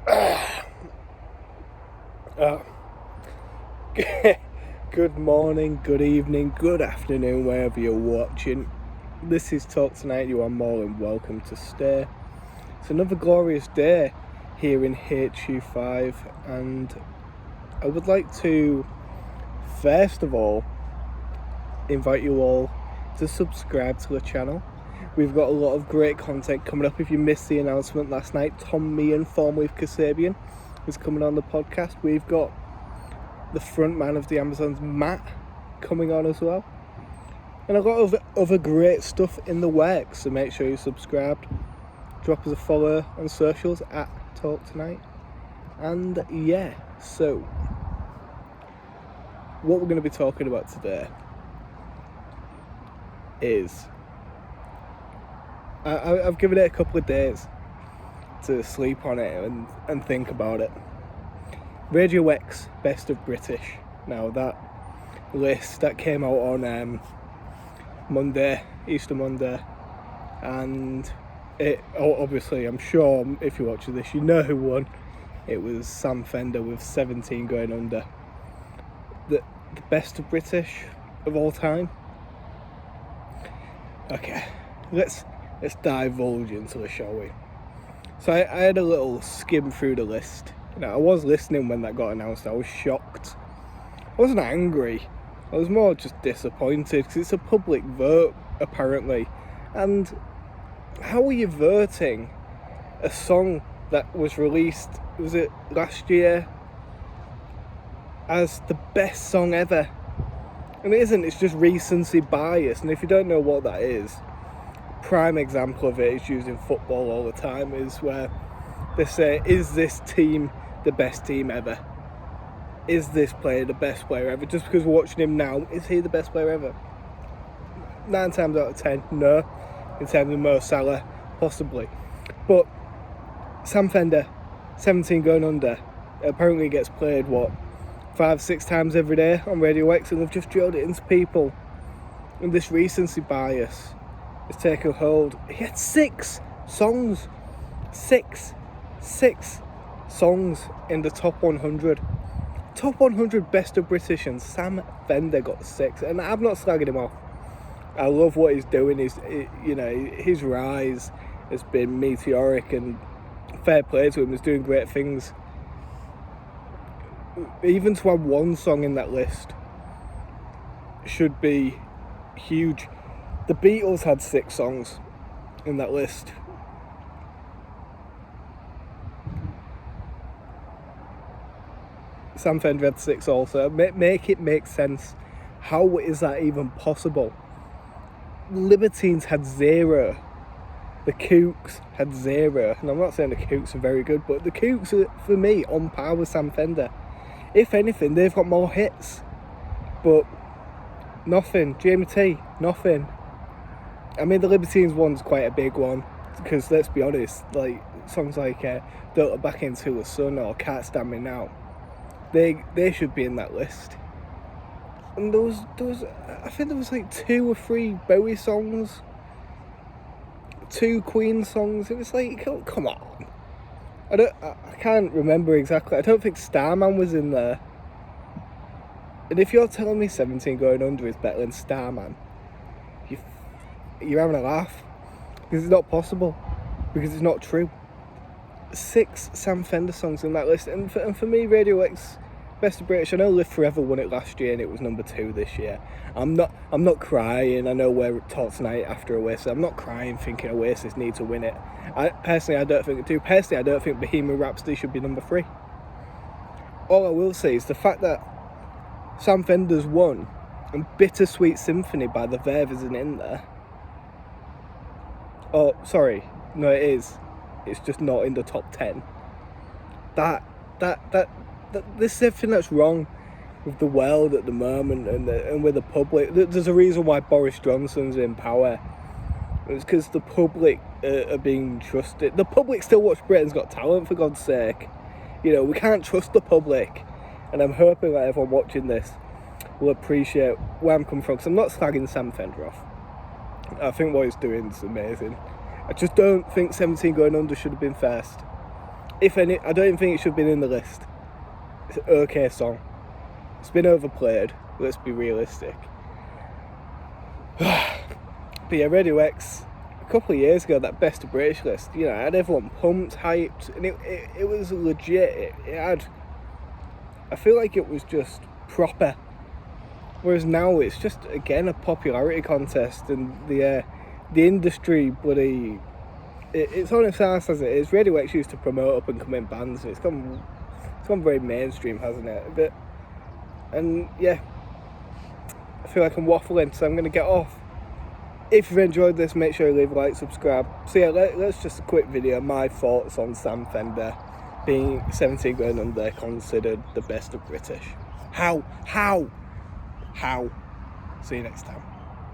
Good morning, good evening, good afternoon, wherever you're watching. This is Talk Tonight. You are more than welcome to stay. It's another glorious day here in HU5, and I would like to, first of all, invite you all to subscribe to the channel. We've got a lot of great content coming up. If you missed the announcement last night, Tom Meehan, formerly of Kasabian, is coming on the podcast. We've got the front man of the Amazons, Matt, coming on as well, and a lot of other great stuff in the works. So make sure you're subscribed, drop us a follow on socials at Talk Tonight, and yeah. So what we're going to be talking about today is I've given it a couple of days to sleep on it and think about it. Radio X Best of British. Now that list that came out on Monday, Easter Monday, and it obviously, I'm sure if you're watching this, you know who won. It was Sam Fender with 17 Going Under. The best of British of all time. Okay, let's divulge into it, shall we? So I had a little skim through the list. I was listening when that got announced. I was shocked. I wasn't angry. I was more just disappointed because it's a public vote, apparently. And how are you voting a song that was released, was it last year, as the best song ever? And it isn't, it's just recency bias. And if you don't know what that is, prime example of it is used in football all the time, is where they say, is this team the best team ever? Is this player the best player ever? Just because we're watching him now, is he the best player ever? 9 times out of 10, no. In terms of Mo Salah, possibly. But Sam Fender, 17 Going Under, apparently gets played, 5-6 times every day on Radio X, and they've just drilled it into people. And this recency bias has taken hold. He had 6 songs. 6 songs in the top 100. Top 100 Best of British, and Sam Fender got 6. And I'm not slagging him off. I love what he's doing. His rise has been meteoric, and fair play to him. He's doing great things. Even to have 1 song in that list should be huge. The Beatles had 6 songs in that list. Sam Fender had 6 also. Make it make sense. How is that even possible? Libertines had 0. The Kooks had 0. And I'm not saying the Kooks are very good, but the Kooks are, for me, on par with Sam Fender. If anything, they've got more hits. But nothing. Jamie T, nothing. I mean, the Libertines one's quite a big one, because let's be honest, like songs like Don't Look Back Into the Sun or Can't Stand Me Now, they should be in that list. And there was I think there was like 2 or 3 Bowie songs, 2 Queen songs. It was like, come on. I can't remember exactly. I don't think Starman was in there. And if you're telling me 17 Going Under is better than Starman, you're having a laugh, because it's not possible, because it's not true. 6 Sam Fender songs in that list, and for me, Radio X Best of British. I know Live Forever won it last year, and it was number 2 this year. I'm not crying. I know we're Talk Tonight after Oasis. I'm not crying thinking Oasis need to win it. I don't think it do. Personally, I don't think Bohemian Rhapsody should be number 3. All I will say is the fact that Sam Fender's won, and Bittersweet Symphony by The Verve isn't in there. Oh, sorry. No, it is. It's just not in the top 10. This is everything that's wrong with the world at the moment, and with the public. There's a reason why Boris Johnson's in power. It's because the public are being trusted. The public still watch Britain's Got Talent, for God's sake. We can't trust the public. And I'm hoping that everyone watching this will appreciate where I'm coming from, because I'm not slagging Sam Fender off. I think what he's doing is amazing. I just don't think 17 Going Under should have been first. If any, I don't even think it should have been in the list. It's an okay song. It's been overplayed. Let's be realistic. But yeah, Radio X, a couple of years ago, that Best of British list, you know, had everyone pumped, hyped, and it was legit. It had, I feel like it was just proper. Whereas now it's just, again, a popularity contest, and the industry, bloody, it's on its ass as it is. Radio X used to promote up and coming bands, and it's gone very mainstream, hasn't it? And yeah, I feel like I'm waffling, so I'm going to get off. If you've enjoyed this, make sure you leave a like, subscribe. So yeah, let's just a quick video, my thoughts on Sam Fender being 17 grand under considered the best of British. How? See you next time.